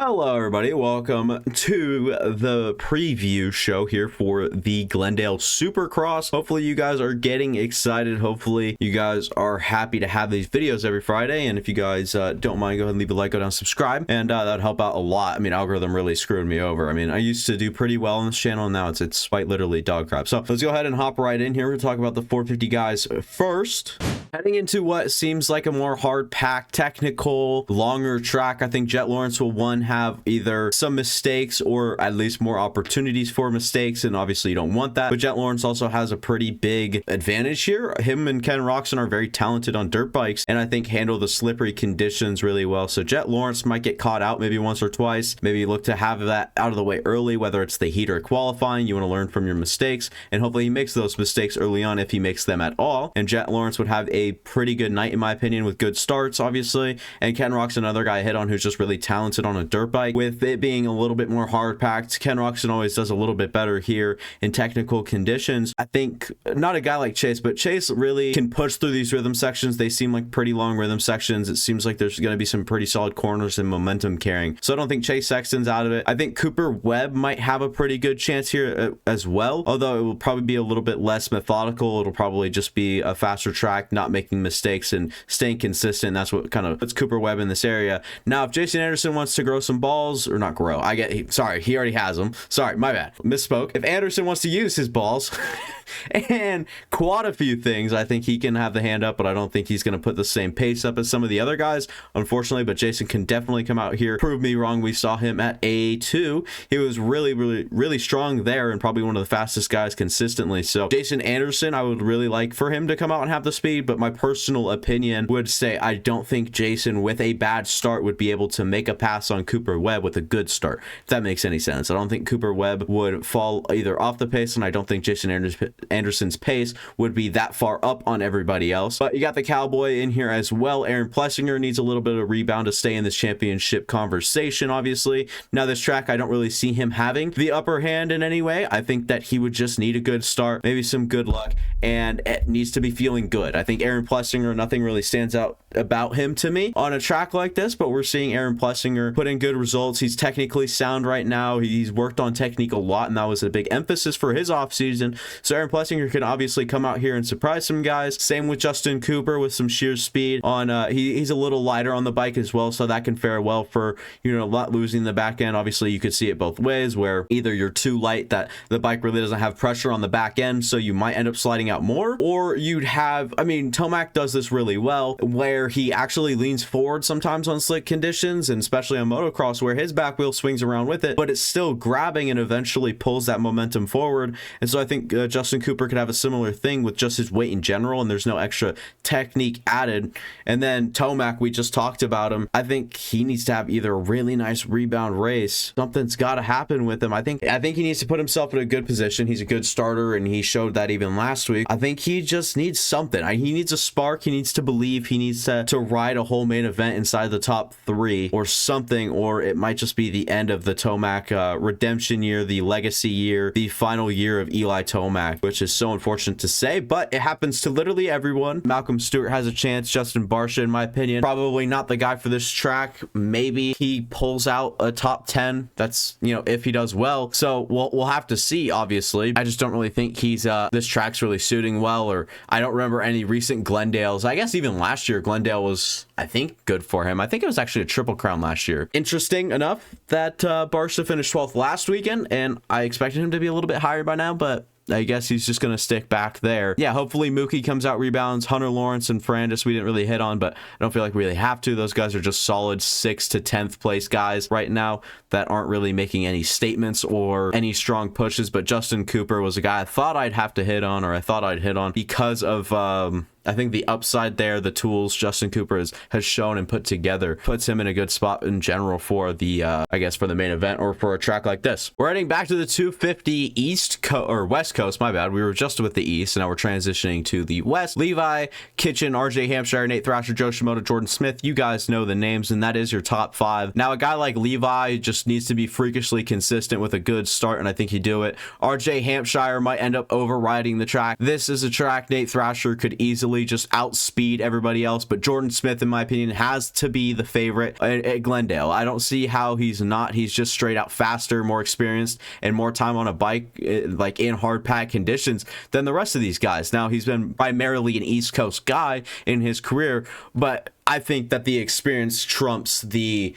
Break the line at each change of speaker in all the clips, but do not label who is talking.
Hello everybody, welcome to the preview show here for the Glendale Supercross. Hopefully you guys are getting excited. Hopefully you guys are happy to have these videos every Friday, and if you guys don't mind, go ahead and leave a like, go down, subscribe, and that'd help out a lot. I mean, algorithm really screwed me over. I mean, I used to do pretty well on this channel, and now it's quite literally dog crap. So let's go ahead and hop right in here. We're gonna talk about the 450 guys first. Heading into what seems like a more hard-packed, technical, longer track, I think Jet Lawrence will have either some mistakes or at least more opportunities for mistakes, and obviously you don't want that. But Jet Lawrence also has a pretty big advantage here. Him and Ken Roczen are very talented on dirt bikes, and I think handle the slippery conditions really well. So Jet Lawrence might get caught out maybe once or twice. Maybe look to have that out of the way early, whether it's the heat or qualifying. You want to learn from your mistakes, and hopefully he makes those mistakes early on if he makes them at all. And Jet Lawrence would have a pretty good night in my opinion, with good starts obviously. And Ken Roczen, another guy I hit on who's just really talented on a dirt bike. With it being a little bit more hard packed, Ken Roczen always does a little bit better here in technical conditions. I think not a guy like Chase, but Chase really can push through these rhythm sections. They seem like pretty long rhythm sections. It seems like there's going to be some pretty solid corners and momentum carrying. So I don't think Chase Sexton's out of it. I think Cooper Webb might have a pretty good chance here as well, although it will probably be a little bit less methodical. It'll probably just be a faster track, not making mistakes and staying consistent. That's what kind of puts Cooper Webb in this area. Now, if Jason Anderson wants to grow some balls, or not grow, sorry, he already has them. Sorry, my bad, misspoke. If Anderson wants to use his balls and quad a few things, I think he can have the hand up, but I don't think he's going to put the same pace up as some of the other guys, unfortunately. But Jason can definitely come out here, prove me wrong. We saw him at A2. He was really strong there, and probably one of the fastest guys consistently. So Jason Anderson, I would really like for him to come out and have the speed, but my personal opinion would say I don't think Jason with a bad start would be able to make a pass on Cooper Webb with a good start, if that makes any sense. I don't think Cooper Webb would fall either off the pace, and I don't think Jason Anderson's pace would be that far up on everybody else. But you got the Cowboy in here as well. Aaron Plessinger needs a little bit of rebound to stay in this championship conversation, obviously. Now this track, I don't really see him having the upper hand in any way. I think that he would just need a good start, maybe some good luck, and it needs to be feeling good. I think Aaron Plessinger, nothing really stands out about him to me on a track like this, but we're seeing Aaron Plessinger put in good results. He's technically sound right now. He's worked on technique a lot, and that was a big emphasis for his offseason. So Aaron Plessinger can obviously come out here and surprise some guys. Same with Justin Cooper with some sheer speed on he's a little lighter on the bike as well, so that can fare well for, you know, not losing the back end. Obviously you could see it both ways, where either you're too light that the bike really doesn't have pressure on the back end, so you might end up sliding out more, or you'd have, I mean, Tomac does this really well, where he actually leans forward sometimes on slick conditions, and especially on motocross, where his back wheel swings around with it, but it's still grabbing and eventually pulls that momentum forward. And so I think Justin Cooper could have a similar thing with just his weight in general, and there's no extra technique added. And then Tomac, we just talked about him. I think he needs to have either a really nice rebound race. Something's got to happen with him. I think he needs to put himself in a good position. He's a good starter, and he showed that even last week. I think he just needs something. He needs a spark. He needs to believe. He needs to ride a whole main event inside the top 3 or something, or it might just be the end of the Tomac redemption year, the legacy year, the final year of Eli Tomac, which is so unfortunate to say, but it happens to literally everyone. Malcolm Stewart has a chance. Justin Barcia, in my opinion, probably not the guy for this track. Maybe he pulls out a top 10. That's, you know, if he does well. So we'll have to see, obviously. I just don't really think he's this track's really suiting well, or I don't remember any recent Glendales. I guess even last year Glendale was, I think, good for him. I think it was actually a triple crown last year. Interesting enough that Barcia finished 12th last weekend, and I expected him to be a little bit higher by now, but I guess he's just going to stick back there. Yeah, hopefully Mookie comes out, rebounds. Hunter Lawrence and Ferrandis we didn't really hit on, but I don't feel like we really have to. Those guys are just solid 6th to 10th place guys right now that aren't really making any statements or any strong pushes. But Justin Cooper was a guy I thought I'd have to hit on, or I thought I'd hit on because of I think the upside there, the tools Justin Cooper has shown and put together, puts him in a good spot in general for the, I guess, for the main event or for a track like this. We're heading back to the 250 West Coast, my bad. We were just with the East, and now we're transitioning to the West. Levi, Kitchen, RJ Hampshire, Nate Thrasher, Joe Shimoda, Jordan Smith. You guys know the names, and that is your top 5. Now, a guy like Levi just needs to be freakishly consistent with a good start, and I think he'd do it. RJ Hampshire might end up overriding the track. This is a track Nate Thrasher could easily easily just outspeed everybody else. But Jordan Smith, in my opinion, has to be the favorite at Glendale. I don't see how he's not. He's just straight out faster, more experienced, and more time on a bike, like in hard pack conditions, than the rest of these guys. Now, he's been primarily an East Coast guy in his career, but I think that the experience trumps the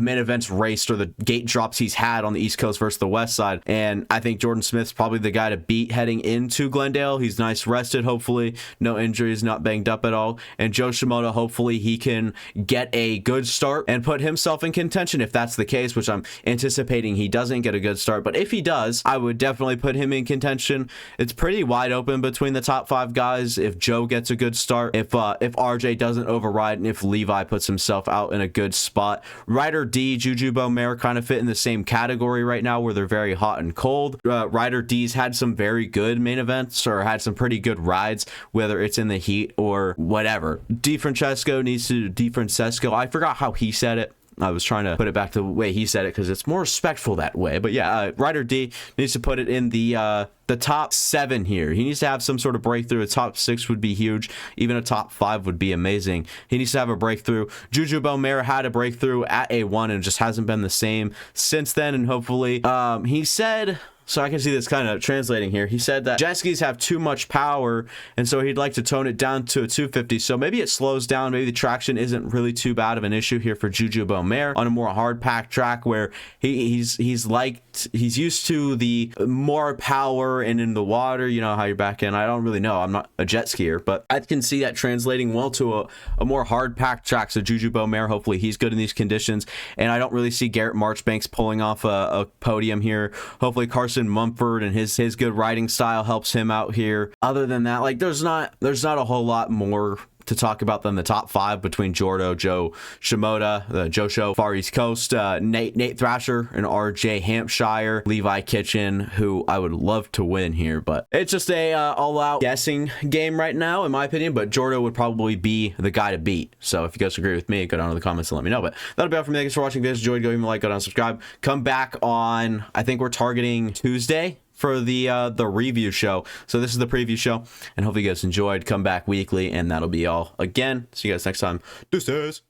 main events raced or the gate drops he's had on the East Coast versus the West side. And I think Jordan Smith's probably the guy to beat heading into Glendale. He's nice rested, hopefully. No injuries, not banged up at all. And Joe Shimoda, hopefully he can get a good start and put himself in contention if that's the case, which I'm anticipating he doesn't get a good start. But if he does, I would definitely put him in contention. It's pretty wide open between the top 5 guys if Joe gets a good start, if RJ doesn't override, and if Levi puts himself out in a good spot. Ryder D, Juju Beaumare kind of fit in the same category right now where they're very hot and cold. Ryder D's had some very good main events or had some pretty good rides, whether it's in the heat or whatever. DiFrancesco needs to DiFrancesco. I forgot how he said it. I was trying to put it back to the way he said it because it's more respectful that way. But yeah, Ryder D needs to put it in the top 7 here. He needs to have some sort of breakthrough. A top 6 would be huge. Even a top 5 would be amazing. He needs to have a breakthrough. Juju Beaumare had a breakthrough at A1 and just hasn't been the same since then. And hopefully, he said... So I can see this kind of translating here. He said that jet skis have too much power, and so he'd like to tone it down to a 250. So maybe it slows down. Maybe the traction isn't really too bad of an issue here for Juju Beaumare on a more hard pack track where he's used to the more power and in the water. You know how you're back in. I don't really know. I'm not a jet skier, but I can see that translating well to a more hard pack track. So Juju Beaumare, hopefully he's good in these conditions, and I don't really see Garrett Marchbanks pulling off a podium here. Hopefully Carson Mumford and his good riding style helps him out here. Other than that, like there's not a whole lot more to talk about than the top 5 between Jordo, Joe Shimoda, the Joe Show, Far East Coast, Nate Thrasher, and RJ Hampshire, Levi Kitchen, who I would love to win here, but it's just a all-out guessing game right now, in my opinion. But Jordo would probably be the guy to beat. So if you guys agree with me, go down in the comments and let me know. But that'll be all from me. Thanks for watching. If you guys enjoyed, go give me a like, go down, subscribe. Come back on, I think we're targeting Tuesday for the review show. So this is the preview show, and hopefully you guys enjoyed. Come back weekly, and that'll be all. Again, see you guys next time. Deuces.